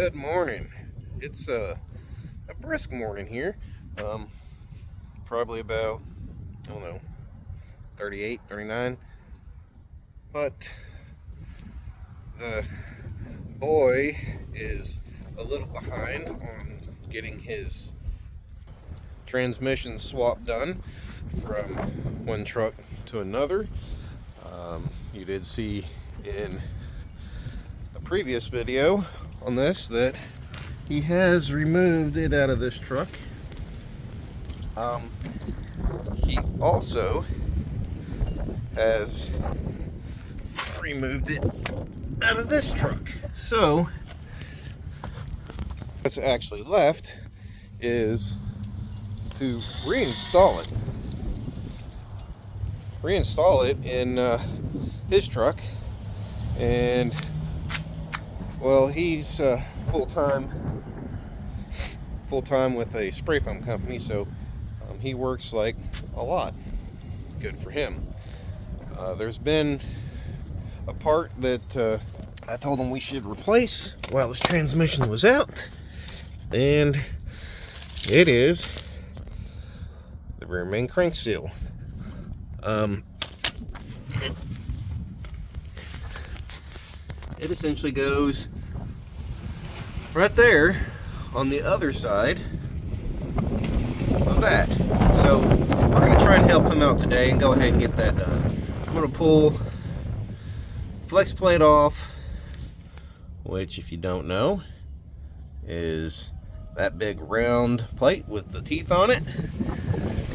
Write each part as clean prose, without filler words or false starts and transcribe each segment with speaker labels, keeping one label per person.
Speaker 1: Good morning. It's a brisk morning here. Probably about, I don't know, 38, 39. But the boy is a little behind on getting his transmission swap done from one truck to another. You did see in a previous video on this that he has removed it out of this truck. He also has removed it out of this truck. So what's actually left is to reinstall it in his truck. And well, he's full-time with a spray foam company, so he works like a lot. Good for him. There's been a part that I told him we should replace while his transmission was out, and it is the rear main crank seal. It essentially goes right there on the other side of that. So we're going to try and help him out today and go ahead and get that done. I'm going to pull flex plate off, which, if you don't know, is that big round plate with the teeth on it.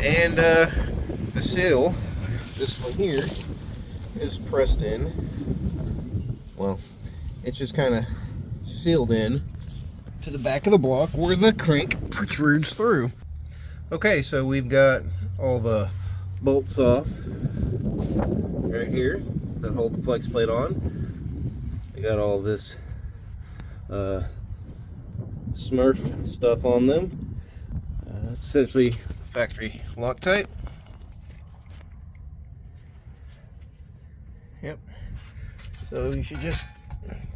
Speaker 1: And the seal, this one here, is pressed in. Well, it's just kind of sealed in to the back of the block where the crank protrudes through. Okay, so we've got all the bolts off right here that hold the flex plate on. We got all this Smurf stuff on them. It's essentially factory Loctite. Yep. So you should just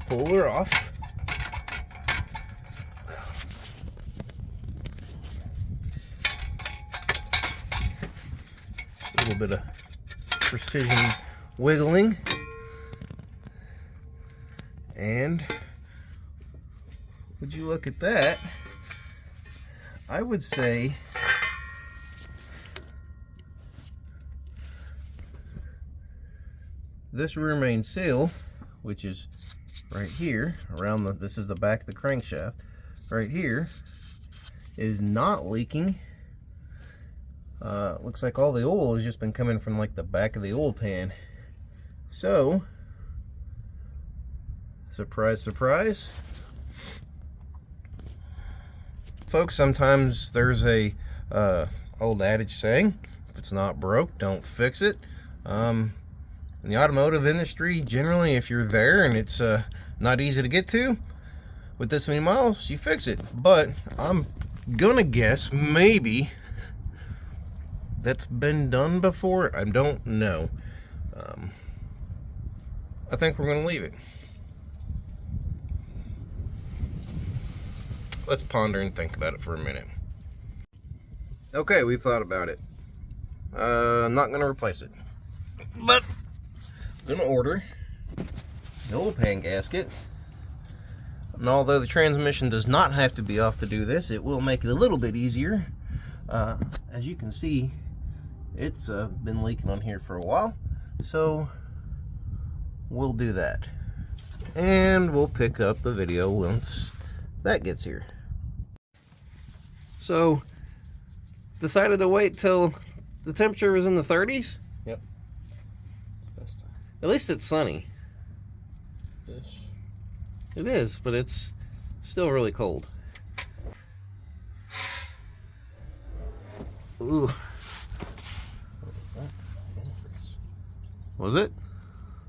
Speaker 1: pull her off. Just a little bit of precision wiggling. And would you look at that? I would say this rear main seal, which is right here around this is the back of the crankshaft right here, is not leaking. Looks like all the oil has just been coming from like the back of the oil pan. So surprise, surprise, folks, sometimes there's a old adage saying, if it's not broke, don't fix it. In the automotive industry, generally, if you're there and it's not easy to get to, with this many miles, you fix it. But I'm gonna guess maybe that's been done before. I don't know. I think we're gonna leave it. Let's ponder and think about it for a minute. Okay, we've thought about it. I'm not gonna replace it, but I'm gonna order the oil pan gasket. And although the transmission does not have to be off to do this, it will make it a little bit easier. As you can see, it's been leaking on here for a while, so we'll do that. And we'll pick up the video once that gets here. So, decided to wait till the temperature was in the 30s?
Speaker 2: Yep.
Speaker 1: At least it's sunny.
Speaker 2: Ish.
Speaker 1: It is, but it's still really cold. Ooh. Was it?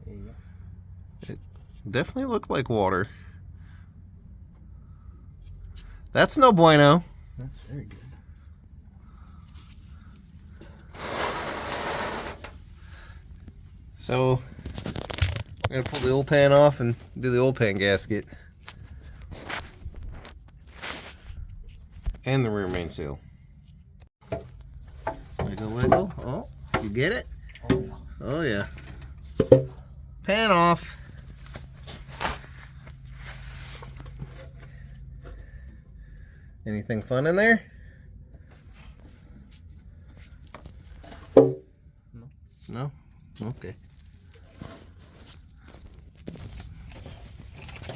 Speaker 2: Yeah.
Speaker 1: It definitely looked like water. That's no bueno.
Speaker 2: That's very good.
Speaker 1: So I'm gonna pull the oil pan off and do the oil pan gasket. and the rear main seal. Wiggle, wiggle. Oh, you get it? Oh yeah. Pan off. Anything fun in there?
Speaker 2: No.
Speaker 1: No? Okay.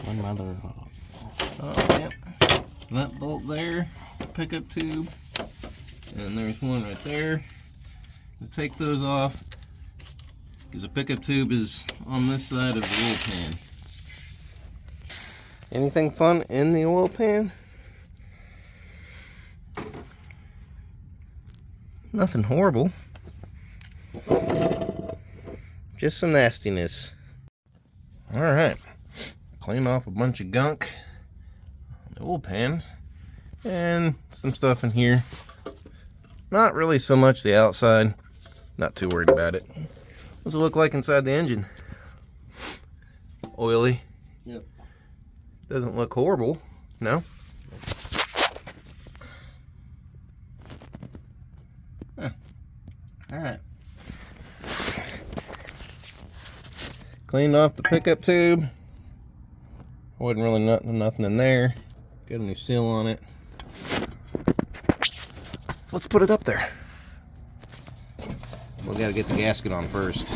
Speaker 2: One mother.
Speaker 1: Oh, yep. That bolt there, pickup tube, and there's one right there. We'll take those off because the pickup tube is on this side of the oil pan. Anything fun in the oil pan? Nothing horrible. Just some nastiness. Alright. Clean off a bunch of gunk on the oil pan. And some stuff in here. Not really so much the outside. Not too worried about it. What's it look like inside the engine? Oily.
Speaker 2: Yep.
Speaker 1: Doesn't look horrible. No? Huh. Alright. Cleaned off the pickup tube. Wasn't really nothing in there. Got a new seal on it. Let's put it up there. We gotta get the gasket on first.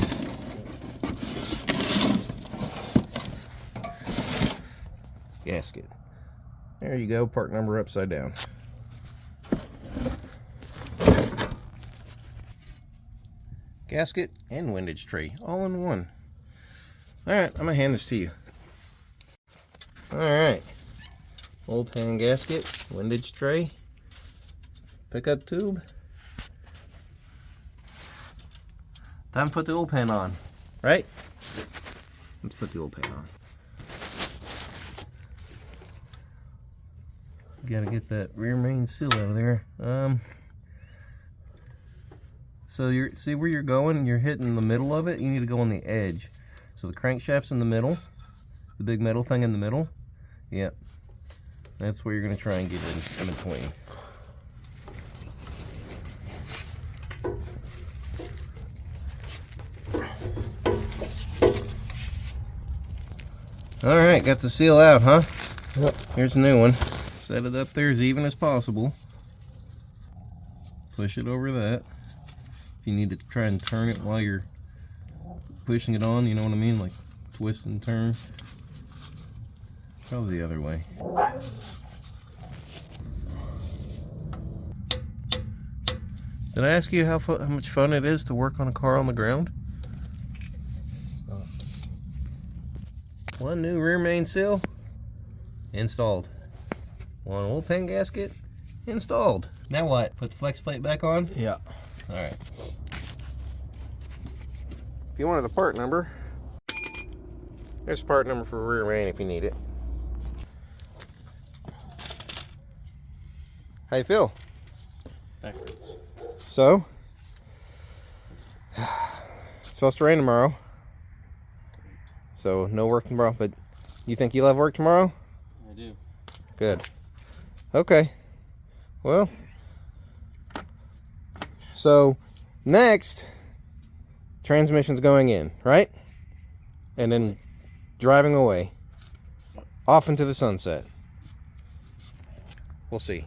Speaker 1: Gasket. There you go, part number upside down. Gasket and windage tray, all in one. Alright, I'm gonna hand this to you. Alright. Old pan gasket, windage tray, pickup tube. Time to put the oil pan on, right? Let's put the oil pan on. Gotta get that rear main seal out of there. So you see where you're going? You're hitting the middle of it. You need to go on the edge. So the crankshaft's in the middle, the big metal thing in the middle. Yep, that's where you're gonna try and get in between. All right, got the seal out, huh?
Speaker 2: Yep.
Speaker 1: Here's a new one. Set it up there as even as possible. Push it over that. If you need to try and turn it while you're pushing it on, you know what I mean? Like twist and turn. Probably the other way. Did I ask you how much fun it is to work on a car on the ground?
Speaker 2: Stop.
Speaker 1: One new rear main seal installed. One oil pan gasket installed. Now what? Put the flex plate back on?
Speaker 2: Yeah.
Speaker 1: Alright. If you wanted a part number, there's a part number for rear main if you need it. How you feel?
Speaker 2: Backwards.
Speaker 1: So, it's supposed to rain tomorrow. So, no work tomorrow. But you think you'll have work tomorrow?
Speaker 2: I do.
Speaker 1: Good. Okay. Well, so next, transmission's going in, right? And then driving away. Off into the sunset. We'll see.